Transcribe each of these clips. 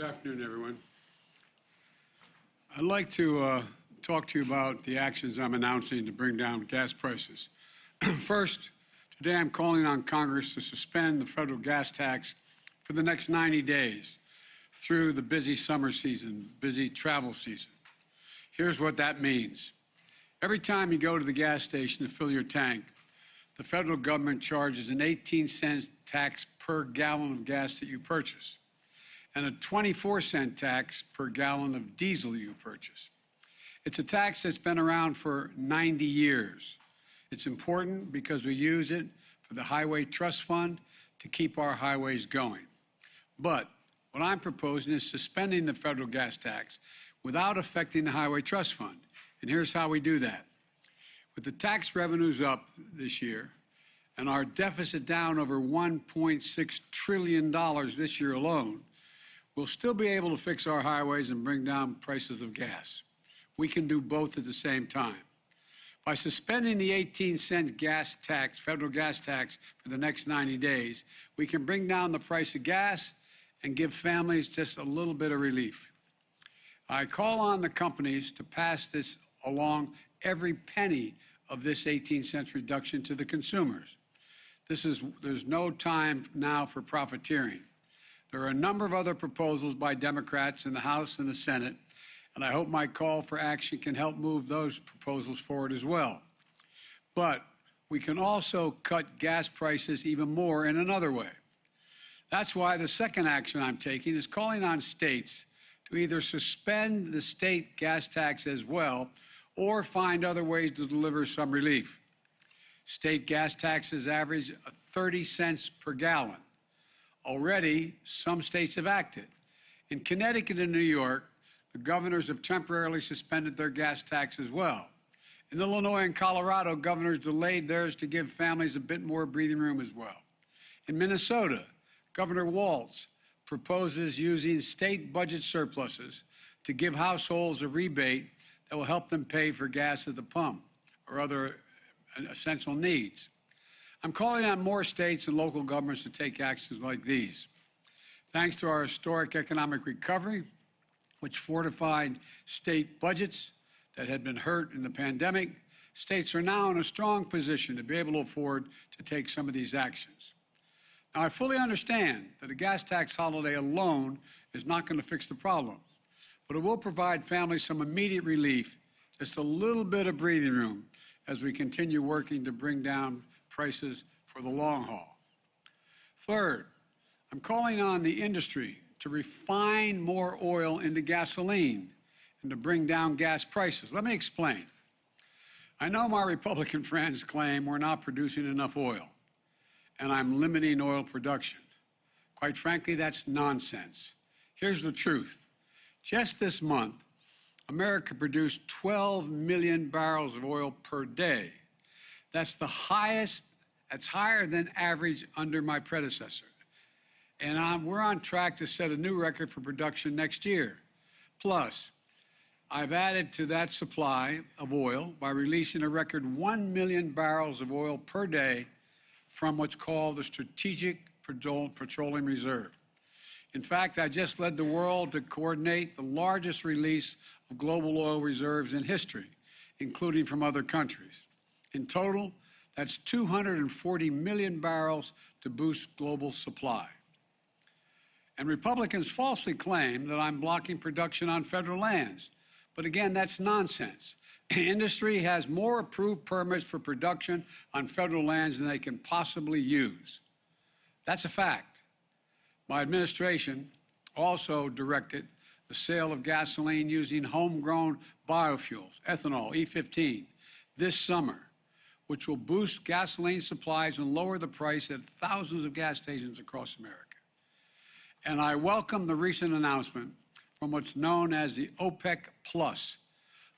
Good afternoon, everyone. I'd like to talk to you about the actions I'm announcing to bring down gas prices. First, today I'm calling on Congress to suspend the federal gas tax for the next 90 days through the busy summer season, busy travel season. Here's what that means. Every time you go to the gas station to fill your tank, the federal government charges an 18-cent tax per gallon of gas that you purchase, and a 24-cent tax per gallon of diesel you purchase. It's a tax that's been around for 90 years. It's important because we use it for the Highway Trust Fund to keep our highways going. But what I'm proposing is suspending the federal gas tax without affecting the Highway Trust Fund. And here's how we do that. With the tax revenues up this year and our deficit down over $1.6 trillion this year alone, we'll still be able to fix our highways and bring down prices of gas. We can do both at the same time. By suspending the 18-cent gas tax, federal gas tax, for the next 90 days, we can bring down the price of gas and give families just a little bit of relief. I call on the companies to pass this along, every penny of this 18-cent reduction, to the consumers. There's no time now for profiteering. There are a number of other proposals by Democrats in the House and the Senate, and I hope my call for action can help move those proposals forward as well. But we can also cut gas prices even more in another way. That's why the second action I'm taking is calling on states to either suspend the state gas tax as well or find other ways to deliver some relief. State gas taxes average 30 cents per gallon. Already, some states have acted. In Connecticut and New York, the governors have temporarily suspended their gas tax as well. In Illinois and Colorado, governors delayed theirs to give families a bit more breathing room as well. In Minnesota, Governor Walz proposes using state budget surpluses to give households a rebate that will help them pay for gas at the pump or other essential needs. I'm calling on more states and local governments to take actions like these. Thanks to our historic economic recovery, which fortified state budgets that had been hurt in the pandemic, states are now in a strong position to be able to afford to take some of these actions. Now, I fully understand that a gas tax holiday alone is not going to fix the problem, but it will provide families some immediate relief, just a little bit of breathing room as we continue working to bring down prices for the long haul. Third, I'm calling on the industry to refine more oil into gasoline and to bring down gas prices. Let me explain. I know my Republican friends claim we're not producing enough oil and I'm limiting oil production. Quite frankly, that's nonsense. Here's the truth. Just this month, America produced 12 million barrels of oil per day. That's the highest, that's higher than average under my predecessor. And we're on track to set a new record for production next year. Plus, I've added to that supply of oil by releasing a record 1 million barrels of oil per day from what's called the Strategic Petroleum Reserve. In fact, I just led the world to coordinate the largest release of global oil reserves in history, including from other countries. In total, that's 240 million barrels to boost global supply. And Republicans falsely claim that I'm blocking production on federal lands. But again, that's nonsense. Industry has more approved permits for production on federal lands than they can possibly use. That's a fact. My administration also directed the sale of gasoline using homegrown biofuels, ethanol, E15, this summer, which will boost gasoline supplies and lower the price at thousands of gas stations across America. And I welcome the recent announcement from what's known as the OPEC Plus,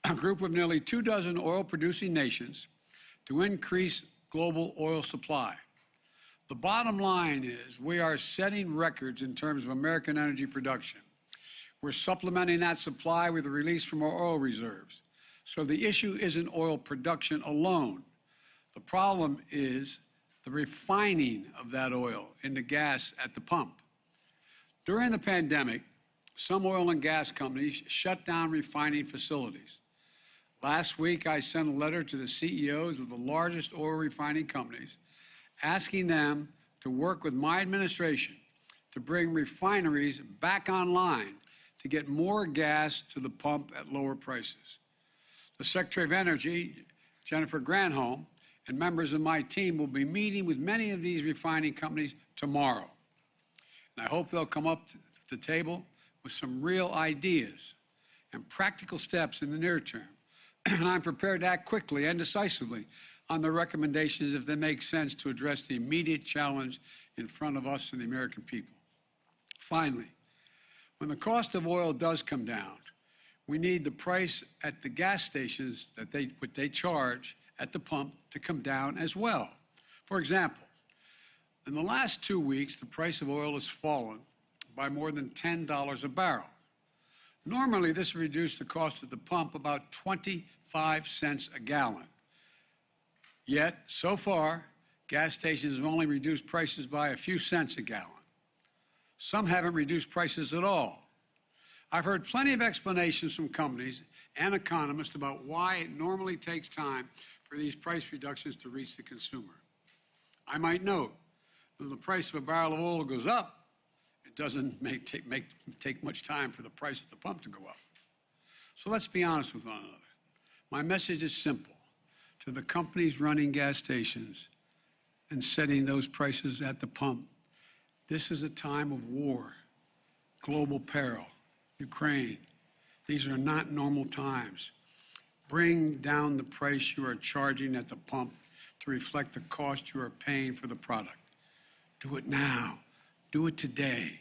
a group of nearly 24 oil-producing nations, to increase global oil supply. The bottom line is we are setting records in terms of American energy production. We're supplementing that supply with a release from our oil reserves. So the issue isn't oil production alone. The problem is the refining of that oil into gas at the pump. During the pandemic, some oil and gas companies shut down refining facilities. Last week, I sent a letter to the CEOs of the largest oil refining companies asking them to work with my administration to bring refineries back online to get more gas to the pump at lower prices. The Secretary of Energy, Jennifer Granholm, and members of my team will be meeting with many of these refining companies tomorrow. And I hope they'll come up to the table with some real ideas and practical steps in the near term. And I'm prepared to act quickly and decisively on the recommendations if they make sense to address the immediate challenge in front of us and the American people. Finally, when the cost of oil does come down, we need the price at the gas stations that what they charge at the pump to come down as well. For example, in the last 2 weeks, the price of oil has fallen by more than $10 a barrel. Normally, this would reduce the cost at the pump about 25 cents a gallon. Yet, so far, gas stations have only reduced prices by a few cents a gallon. Some haven't reduced prices at all. I've heard plenty of explanations from companies and economists about why it normally takes time for these price reductions to reach the consumer. I might note that when the price of a barrel of oil goes up, it doesn't take much time for the price at the pump to go up. So let's be honest with one another. My message is simple. To the companies running gas stations and setting those prices at the pump, this is a time of war, global peril, Ukraine. These are not normal times. Bring down the price you are charging at the pump to reflect the cost you are paying for the product. Do it now. Do it today.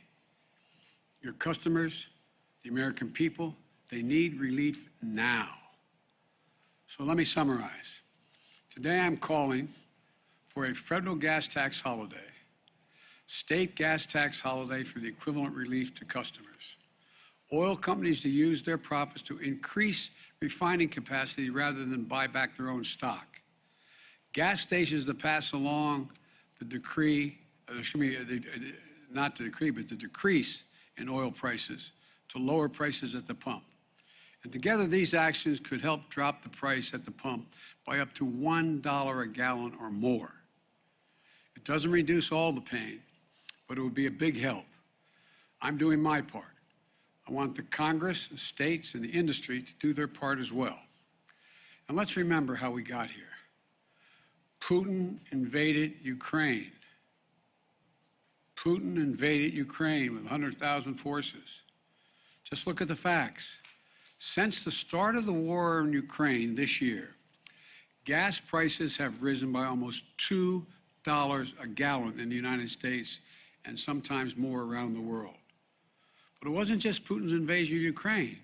Your customers, the American people, they need relief now. So let me summarize. Today I'm calling for a federal gas tax holiday, state gas tax holiday for the equivalent relief to customers, oil companies to use their profits to increase refining capacity rather than buy back their own stock, gas stations to pass along the decrease in oil prices to lower prices at the pump. And together, these actions could help drop the price at the pump by up to $1 a gallon or more. It doesn't reduce all the pain, but it would be a big help. I'm doing my part. I want the Congress, the states, and the industry to do their part as well. And let's remember how we got here. Putin invaded Ukraine. Putin invaded Ukraine with 100,000 forces. Just look at the facts. Since the start of the war in Ukraine this year, gas prices have risen by almost $2 a gallon in the United States and sometimes more around the world. But it wasn't just Putin's invasion of Ukraine.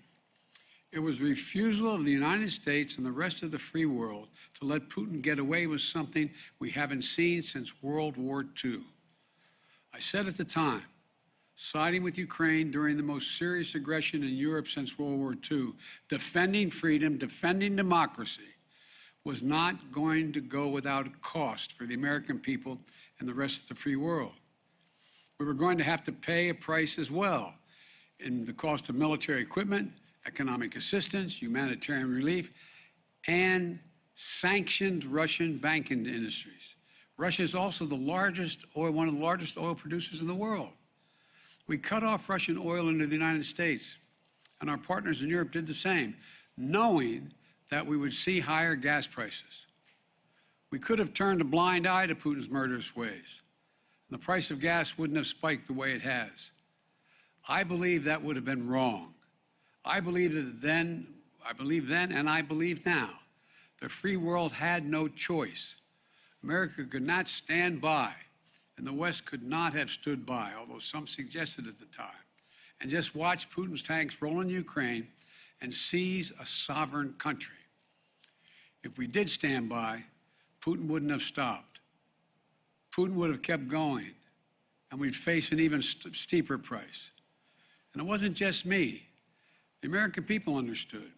It was the refusal of the United States and the rest of the free world to let Putin get away with something we haven't seen since World War II. I said at the time, siding with Ukraine during the most serious aggression in Europe since World War II, defending freedom, defending democracy, was not going to go without cost for the American people and the rest of the free world. We were going to have to pay a price as well in the cost of military equipment, economic assistance, humanitarian relief, and sanctioned Russian banking industries. Russia is also one of the largest oil producers in the world. We cut off Russian oil into the United States, and our partners in Europe did the same, knowing that we would see higher gas prices. We could have turned a blind eye to Putin's murderous ways. The price of gas wouldn't have spiked the way it has. I believe that would have been wrong. I believe then, and I believe now, the free world had no choice. America could not stand by, and the West could not have stood by, although some suggested at the time, and just watch Putin's tanks roll in Ukraine and seize a sovereign country. If we did stand by, Putin wouldn't have stopped. Putin would have kept going, and we'd face an even steeper price. And it wasn't just me. The American people understood.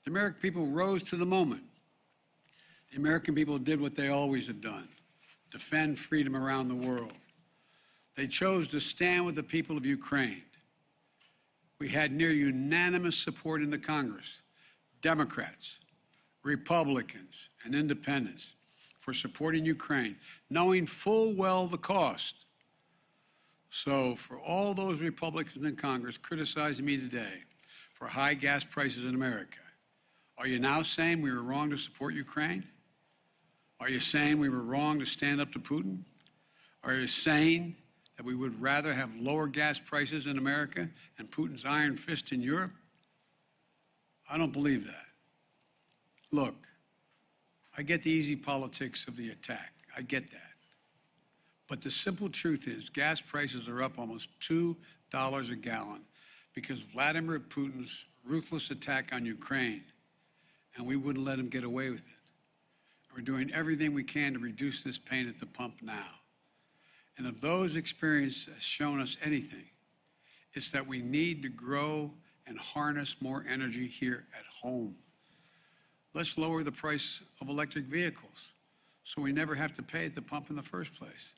The American people rose to the moment. The American people did what they always have done, defend freedom around the world. They chose to stand with the people of Ukraine. We had near unanimous support in the Congress, Democrats, Republicans, and independents, for supporting Ukraine, knowing full well the cost. So for all those Republicans in Congress criticizing me today for high gas prices in America, are you now saying we were wrong to support Ukraine? Are you saying we were wrong to stand up to Putin? Are you saying that we would rather have lower gas prices in America and Putin's iron fist in Europe? I don't believe that. Look, I get the easy politics of the attack. I get that. But the simple truth is gas prices are up almost $2 a gallon because of Vladimir Putin's ruthless attack on Ukraine, and we wouldn't let him get away with it. We're doing everything we can to reduce this pain at the pump now. And if those experiences has shown us anything, it's that we need to grow and harness more energy here at home. Let's lower the price of electric vehicles so we never have to pay at the pump in the first place.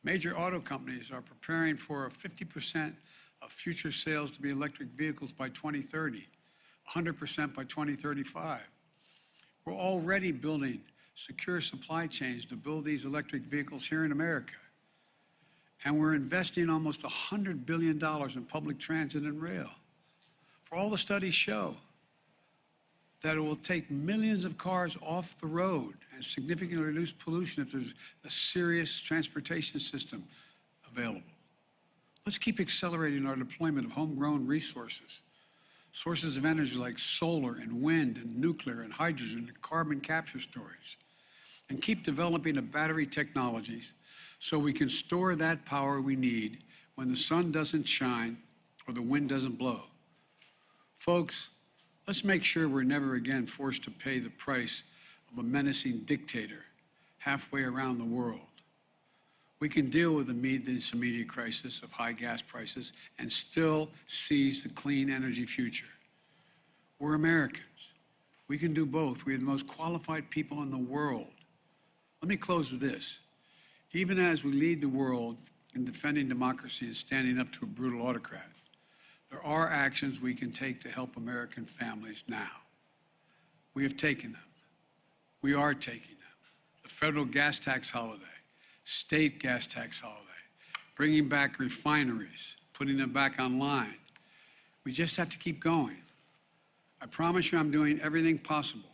Major auto companies are preparing for 50% of future sales to be electric vehicles by 2030, 100% by 2035. We're already building secure supply chains to build these electric vehicles here in America. And we're investing almost $100 billion in public transit and rail. For all the studies show that it will take millions of cars off the road and significantly reduce pollution if there's a serious transportation system available. Let's keep accelerating our deployment of homegrown resources, sources of energy like solar and wind and nuclear and hydrogen and carbon capture storage, and keep developing the battery technologies so we can store that power we need when the sun doesn't shine or the wind doesn't blow. Folks, let's make sure we're never again forced to pay the price of a menacing dictator halfway around the world. We can deal with this immediate crisis of high gas prices and still seize the clean energy future. We're Americans. We can do both. We have the most qualified people in the world. Let me close with this. Even as we lead the world in defending democracy and standing up to a brutal autocrat, there are actions we can take to help American families now. We have taken them. We are taking them. The federal gas tax holiday, state gas tax holiday, bringing back refineries, putting them back online. We just have to keep going. I promise you I'm doing everything possible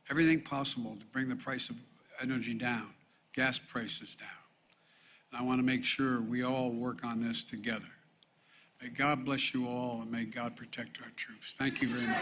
to bring the price of energy down, gas prices down. And I want to make sure we all work on this together. May God bless you all, and may God protect our troops. Thank you very much.